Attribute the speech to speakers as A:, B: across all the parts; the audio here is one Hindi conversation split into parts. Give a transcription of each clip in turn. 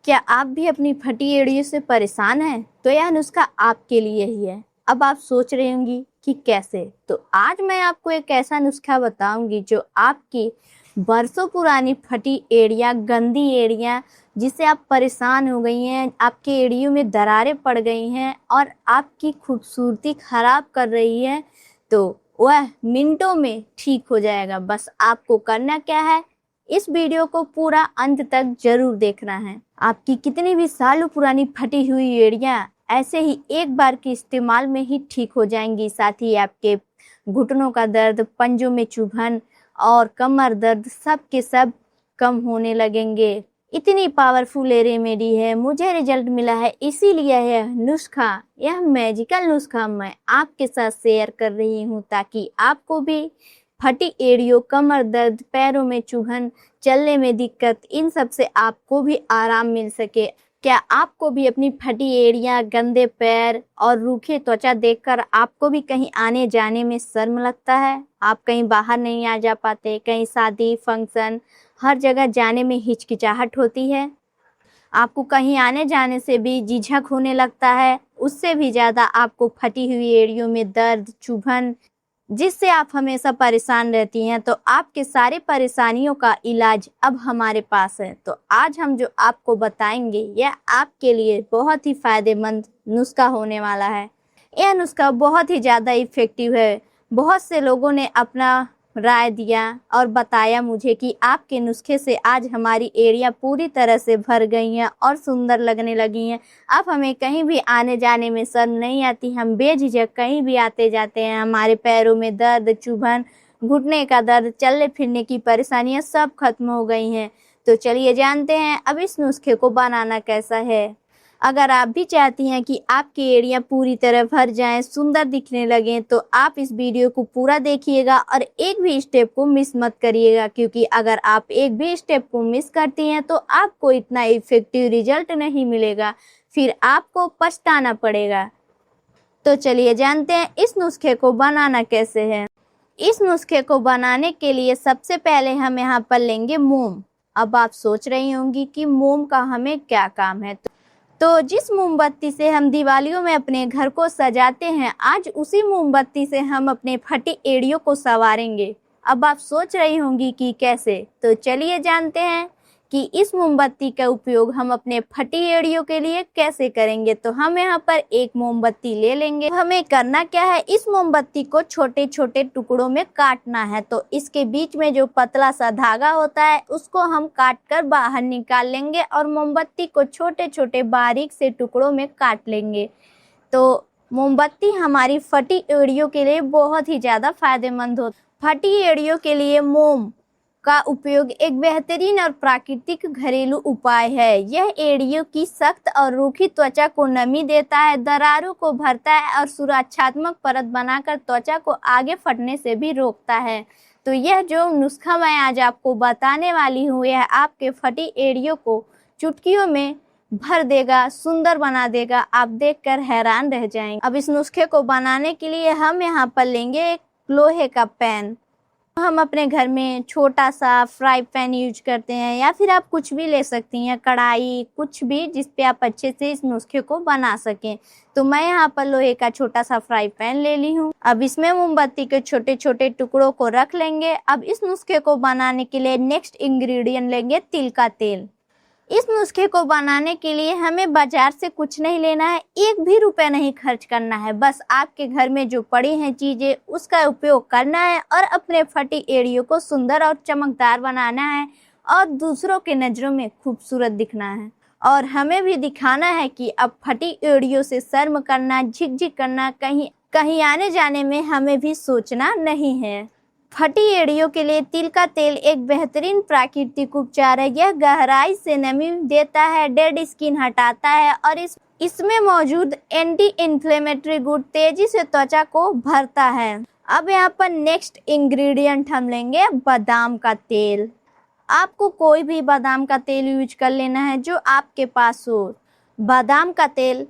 A: क्या आप भी अपनी फटी एड़ियों से परेशान हैं? तो यह नुस्खा आपके लिए ही है। अब आप सोच रहे होंगी कि कैसे, तो आज मैं आपको एक ऐसा नुस्खा बताऊंगी जो आपकी बरसों पुरानी फटी एड़ियाँ, गंदी एड़ियाँ जिससे आप परेशान हो गई हैं, आपके एड़ियों में दरारें पड़ गई हैं और आपकी खूबसूरती खराब कर रही है, तो वह मिनटों में ठीक हो जाएगा। बस आपको करना क्या है, इस वीडियो को पूरा अंत तक जरूर देखना है। आपकी कितनी भी सालों पुरानी फटी हुई एड़ियाँ ऐसे ही एक बार के इस्तेमाल में ही ठीक हो जाएंगी। साथ ही आपके घुटनों का दर्द, पंजों में चुभन और कमर दर्द सब के सब कम होने लगेंगे। इतनी पावरफुल रेमेडी है, मुझे रिजल्ट मिला है, इसीलिए यह मैजिकल नुस्खा मैं आपके साथ शेयर कर रही हूँ ताकि आपको भी फटी एड़ियों, कमर दर्द, पैरों में चुभन, चलने में दिक्कत, इन सब से आपको भी आराम मिल सके। क्या आपको भी अपनी फटी एड़ियाँ, गंदे पैर और रूखे त्वचा देखकर आपको भी कहीं आने जाने में शर्म लगता है? आप कहीं बाहर नहीं आ जा पाते, कहीं शादी, फंक्शन, हर जगह जाने में हिचकिचाहट होती है? आपको कहीं आने जाने से भी झिझक होने लगता है? उससे भी ज़्यादा आपको फटी हुई एड़ियों में दर्द, चुभन, जिससे आप हमेशा परेशान रहती हैं, तो आपके सारे परेशानियों का इलाज अब हमारे पास है। तो आज हम जो आपको बताएंगे यह आपके लिए बहुत ही फायदेमंद नुस्खा होने वाला है। यह नुस्खा बहुत ही ज़्यादा इफ़ेक्टिव है। बहुत से लोगों ने अपना राय दिया और बताया मुझे कि आपके नुस्खे से आज हमारी एड़ियाँ पूरी तरह से भर गई हैं और सुंदर लगने लगी हैं। अब हमें कहीं भी आने जाने में शर्म नहीं आती, हम बेझिझक कहीं भी आते जाते हैं। हमारे पैरों में दर्द, चुभन, घुटने का दर्द, चलने फिरने की परेशानियां सब खत्म हो गई हैं। तो चलिए जानते हैं अब इस नुस्खे को बनाना कैसा है। अगर आप भी चाहती हैं कि आपकी एड़ियाँ पूरी तरह भर जाएं, सुंदर दिखने लगें, तो आप इस वीडियो को पूरा देखिएगा और एक भी स्टेप को मिस मत करिएगा, क्योंकि अगर आप एक भी स्टेप को मिस करती हैं तो आपको इतना इफेक्टिव रिजल्ट नहीं मिलेगा, फिर आपको पछताना पड़ेगा। तो चलिए जानते हैं इस नुस्खे को बनाना कैसे है। इस नुस्खे को बनाने के लिए सबसे पहले हम यहाँ पर लेंगे मोम। अब आप सोच रही होंगी कि मोम का हमें क्या काम है, तो जिस मोमबत्ती से हम दिवालियों में अपने घर को सजाते हैं, आज उसी मोमबत्ती से हम अपने फटी एड़ियों को संवारेंगे। अब आप सोच रही होंगी कि कैसे, तो चलिए जानते हैं कि इस मोमबत्ती का उपयोग हम अपने फटी एड़ियों के लिए कैसे करेंगे। तो हम यहाँ पर एक मोमबत्ती ले लेंगे। हमें करना क्या है, इस मोमबत्ती को छोटे छोटे टुकड़ों में काटना है। तो इसके बीच में जो पतला सा धागा होता है उसको हम काट कर बाहर निकाल लेंगे और मोमबत्ती को छोटे छोटे बारीक से टुकड़ों में काट लेंगे। तो मोमबत्ती हमारी फटी एड़ियों के लिए बहुत ही ज़्यादा फायदेमंद हो। फटी एड़ियों के लिए मोम का उपयोग एक बेहतरीन और प्राकृतिक घरेलू उपाय है। यह एड़ियों की सख्त और रूखी त्वचा को नमी देता है, दरारों को भरता है और सुरक्षात्मक परत बनाकर त्वचा को आगे फटने से भी रोकता है। तो यह जो नुस्खा मैं आज आपको बताने वाली हूँ, यह आपके फटी एड़ियों को चुटकियों में भर देगा, सुंदर बना देगा, आप देखकर हैरान रह जाएंगे। अब इस नुस्खे को बनाने के लिए हम यहाँ पर लेंगे एक लोहे का पैन। हम अपने घर में छोटा सा फ्राई पैन यूज करते हैं, या फिर आप कुछ भी ले सकती हैं, कढ़ाई, कुछ भी जिस पे आप अच्छे से इस नुस्खे को बना सकें। तो मैं यहाँ पर लोहे का छोटा सा फ्राई पैन ले ली हूँ। अब इसमें मोमबत्ती के छोटे छोटे टुकड़ों को रख लेंगे। अब इस नुस्खे को बनाने के लिए नेक्स्ट इंग्रेडिएंट लेंगे तिल का तेल। इस नुस्खे को बनाने के लिए हमें बाजार से कुछ नहीं लेना है, एक भी रुपए नहीं खर्च करना है। बस आपके घर में जो पड़ी हैं चीजें उसका उपयोग करना है और अपने फटी एड़ियों को सुंदर और चमकदार बनाना है और दूसरों के नजरों में खूबसूरत दिखना है। और हमें भी दिखाना है कि अब फटी एड़ियों से शर्म करना, झिकझिक करना, कहीं आने जाने में हमें भी सोचना नहीं है। फटी एड़ियों के लिए तिल का तेल एक बेहतरीन प्राकृतिक उपचार है। यह गहराई से नमी देता है, डेड स्किन हटाता है और इसमें मौजूद एंटी इन्फ्लेमेटरी गुण तेजी से त्वचा को भरता है। अब यहाँ पर नेक्स्ट इंग्रेडिएंट हम लेंगे बादाम का तेल। आपको कोई भी बादाम का तेल यूज कर लेना है जो आपके पास हो। बादाम का तेल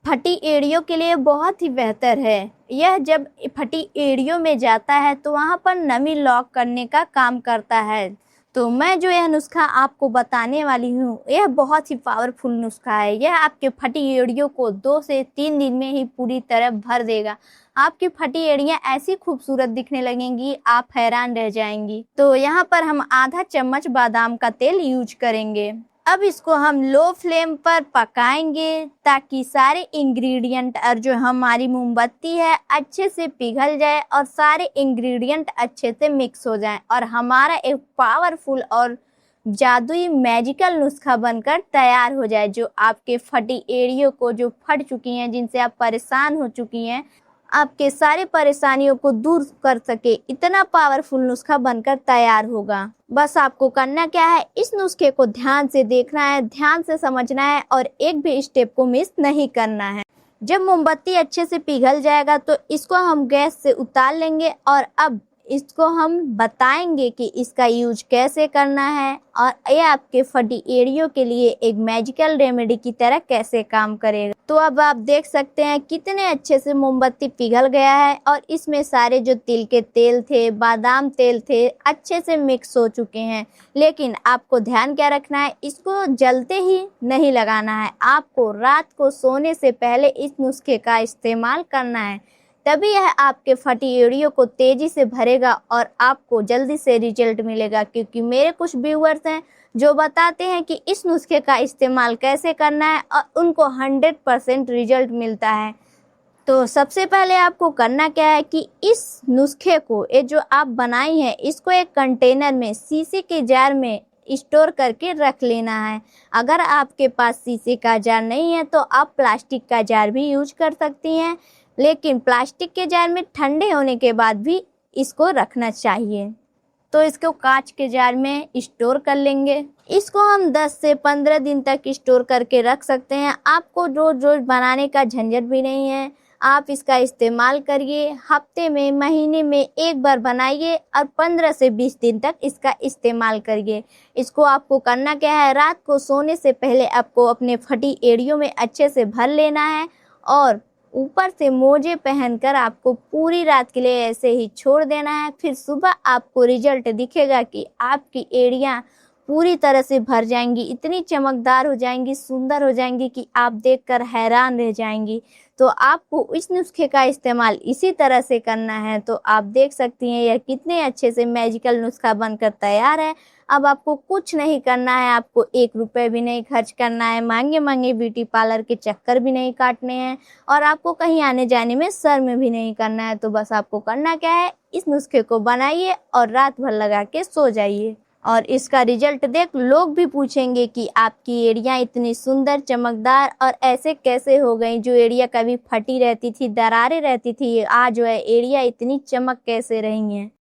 A: फटी एड़ियों के लिए बहुत ही बेहतर है। यह जब फटी एड़ियों में जाता है तो वहाँ पर नमी लॉक करने का काम करता है। तो मैं जो यह नुस्खा आपको बताने वाली हूँ, यह बहुत ही पावरफुल नुस्खा है। यह आपके फटी एड़ियों को 2 से 3 दिन में ही पूरी तरह भर देगा। आपकी फटी एड़ियां ऐसी खूबसूरत दिखने लगेंगी, आप हैरान रह जाएंगी। तो यहाँ पर हम आधा चम्मच बादाम का तेल यूज करेंगे। अब इसको हम लो फ्लेम पर पकाएंगे ताकि सारे इंग्रेडिएंट और जो हमारी मोमबत्ती है अच्छे से पिघल जाए और सारे इंग्रेडिएंट अच्छे से मिक्स हो जाएं और हमारा एक पावरफुल और जादुई मैजिकल नुस्खा बनकर तैयार हो जाए, जो आपके फटी एड़ियों को, जो फट चुकी हैं, जिनसे आप परेशान हो चुकी हैं, आपके सारे परेशानियों को दूर कर सके, इतना पावरफुल नुस्खा बनकर तैयार होगा। बस आपको करना क्या है, इस नुस्खे को ध्यान से देखना है, ध्यान से समझना है और एक भी स्टेप को मिस नहीं करना है। जब मोमबत्ती अच्छे से पिघल जाएगा तो इसको हम गैस से उतार लेंगे और अब इसको हम बताएंगे कि इसका यूज कैसे करना है और ये आपके फटी एड़ियों के लिए एक मैजिकल रेमेडी की तरह कैसे काम करेगा। तो अब आप देख सकते हैं कितने अच्छे से मोमबत्ती पिघल गया है और इसमें सारे जो तिल के तेल थे, बादाम तेल थे, अच्छे से मिक्स हो चुके हैं। लेकिन आपको ध्यान क्या रखना है, इसको जलते ही नहीं लगाना है। आपको रात को सोने से पहले इस नुस्खे का इस्तेमाल करना है, तभी यह आपके फटी एड़ियों को तेजी से भरेगा और आपको जल्दी से रिजल्ट मिलेगा। क्योंकि मेरे कुछ व्यूअर्स हैं जो बताते हैं कि इस नुस्खे का इस्तेमाल कैसे करना है और उनको 100% रिजल्ट मिलता है। तो सबसे पहले आपको करना क्या है कि इस नुस्खे को, ये जो आप बनाई हैं, इसको एक कंटेनर में, शीशे के जार में स्टोर करके रख लेना है। अगर आपके पास शीशे का जार नहीं है तो आप प्लास्टिक का जार भी यूज कर सकती हैं, लेकिन प्लास्टिक के जार में ठंडे होने के बाद भी इसको रखना चाहिए। तो इसको कांच के जार में स्टोर कर लेंगे। इसको हम 10 से 15 दिन तक स्टोर करके रख सकते हैं। आपको रोज रोज बनाने का झंझट भी नहीं है। आप इसका इस्तेमाल करिए, हफ्ते में, महीने में एक बार बनाइए और 15 से 20 दिन तक इसका इस्तेमाल करिए। इसको आपको करना क्या है, रात को सोने से पहले आपको अपने फटी एड़ियों में अच्छे से भर लेना है और ऊपर से मोजे पहनकर आपको पूरी रात के लिए ऐसे ही छोड़ देना है। फिर सुबह आपको रिजल्ट दिखेगा कि आपकी एड़ियां पूरी तरह से भर जाएंगी, इतनी चमकदार हो जाएंगी, सुंदर हो जाएंगी कि आप देखकर हैरान रह जाएंगी। तो आपको इस नुस्खे का इस्तेमाल इसी तरह से करना है। तो आप देख सकती हैं यह कितने अच्छे से मैजिकल नुस्खा बनकर तैयार है। अब आपको कुछ नहीं करना है, आपको 1 रुपये भी नहीं खर्च करना है, महंगे महंगे ब्यूटी पार्लर के चक्कर भी नहीं काटने हैं और आपको कहीं आने जाने में शर्म भी नहीं करना है। तो बस आपको करना क्या है, इस नुस्खे को बनाइए और रात भर लगा के सो जाइए और इसका रिजल्ट देख लोग भी पूछेंगे कि आपकी एड़ियां इतनी सुंदर, चमकदार और ऐसे कैसे हो गई। जो एड़ियां कभी फटी रहती थी, दरारें रहती थी, आज जो है एड़ियां इतनी चमक कैसे रही हैं।